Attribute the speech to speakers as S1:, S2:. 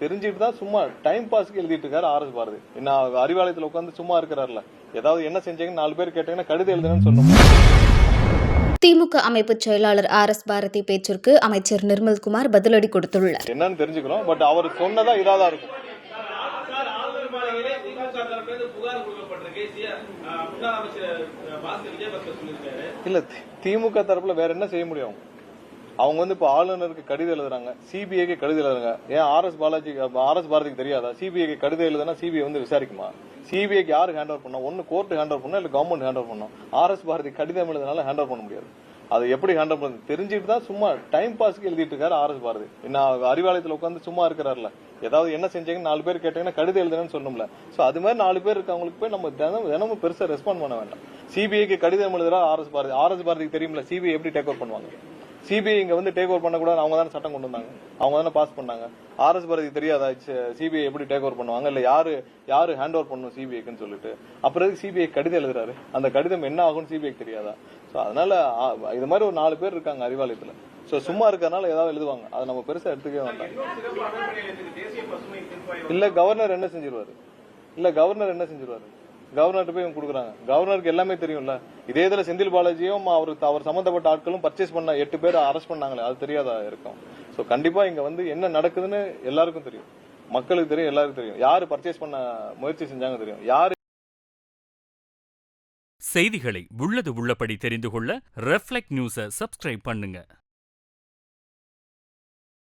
S1: தெரிஞ்சுட்டு தான் சும்மா டைம் பாஸ்க்கு எழுதிட்டு இருக்காரு ஆர்எஸ் பாரதி. என்ன அறிவாலயத்தில் உட்காந்து சும்மா இருக்கிறாருல, ஏதாவது என்ன செஞ்சீங்கன்னு 4 பேர் கேட்டீங்கன்னா கடிதம் எழுதுன்னு சொல்லணும்.
S2: திமுக அமைப்பு செயலாளர் ஆர்.எஸ். பாரதி பேச்சிற்கு அமைச்சர் நிர்மல்குமார் பதிலடி கொடுத்துள்ளார்.
S1: என்னன்னு தெரிஞ்சுக்கிறோம், பட் அவர் சொன்னதா இதாதான் இருக்கும். இல்ல, திமுக தரப்புல வேற என்ன செய்ய முடியும்? அவங்க இப்ப ஆளுநருக்கு கடிதம் எழுதுறாங்க, சிபிஐக்கு கடிதம் எழுதுறாங்க. ஏன் ஆர்எஸ் பாரதிக்கு தெரியாதா? சிபிஐக்கு கடிதம் எழுதுனா சிபிஐ விசாரிக்குமா? சிபிஐக்கு யாரு ஹேண்ட் ஓவர் பண்ணா? ஒன்னு கோர்ட் ஹேண்ட் ஓவர் பண்ணா, இல்ல கவர்மெண்ட் ஹேண்ட் ஓவர் பண்ணும். ஆர்எஸ் பாரதி கடிதம் எழுதுனால ஹேண்ட் ஓவர் பண்ண முடியாது. அது எப்படி ஹேண்டில் பண்ண தெரிஞ்சுட்டு தான் சும்மா டைம் பாஸ்க்கு எழுதிட்டு இருக்காரு ஆர்எஸ் பாரதி. என்ன அறிவாலயத்தில் உட்காந்து சும்மா இருக்கிறாருல, ஏதாவது என்ன செஞ்சீங்கன்னு 4 பேர் கேட்டீங்கன்னா கடிதம் எழுதுன்னு சொல்லணும்ல. சோ அது மாதிரி 4 பேர் இருக்கவங்களுக்கு போய் நம்ம தினமும் பெருசா ரெஸ்பாண்ட் பண்ண வேண்டாம். சிபிஐக்கு கடிதம் எழுதுறா ஆர்எஸ் பாரதிக்கு தெரியும்ல சிபிஐ எப்படி டேக் ஓவர் பண்ணுவாங்க. சிபிஐ இங்க டேக் ஓவர் பண்ணக்கூடாது, அவங்க தானே சட்டம் கொண்டு வந்தாங்க, அவங்க தானே பாஸ் பண்ணாங்க. ஆர்எஸ் பாரதிக்கு தெரியாதா சிபிஐ எப்படி டேக் ஓவர் பண்ணுவாங்க, இல்ல யாரு ஹேண்ட் ஓவர் பண்ணும் சிபிஐக்குன்னு சொல்லிட்டு? அப்புறம் சிபிஐ கடிதம் எழுதுறாரு, அந்த கடிதம் என்ன ஆகும்னு சிபிஐக்கு தெரியாதா? சோ அதனால இது மாதிரி ஒரு 4 பேர் இருக்காங்க அறிவாலயத்துல. சோ சும்மா இருக்கறனால ஏதாவது எழுதுவாங்க, அதை நம்ம பெருசா எடுத்துக்கவே வேண்டாம். இல்ல கவர்னர் என்ன செஞ்சிருவாரு? கவர்னர்கிட்ட போய் கொடுக்குறாங்க. கவர்னருக்கு எல்லாமே தெரியும்ல. இதே இதுல செந்தில் பாலாஜியும் அவர் சம்பந்தப்பட்ட ஆட்களும் பர்ச்சேஸ் பண்ண 8 பேர் அரெஸ்ட் பண்ணாங்களே, அது தெரியாதா இருக்கும்? சோ கண்டிப்பா இங்க என்ன நடக்குதுன்னு எல்லாருக்கும் தெரியும், மக்களுக்கு தெரியும், எல்லாருக்கும் தெரியும். யாரு பர்ச்சேஸ் பண்ண முயற்சி செஞ்சாங்க தெரியும். யாரு
S3: செய்திகளை உள்ளது உள்ளபடி தெரிந்து கொள்ள ரெஃப்ளெக்ட் நியூஸை சப்ஸ்கிரைப் பண்ணுங்க.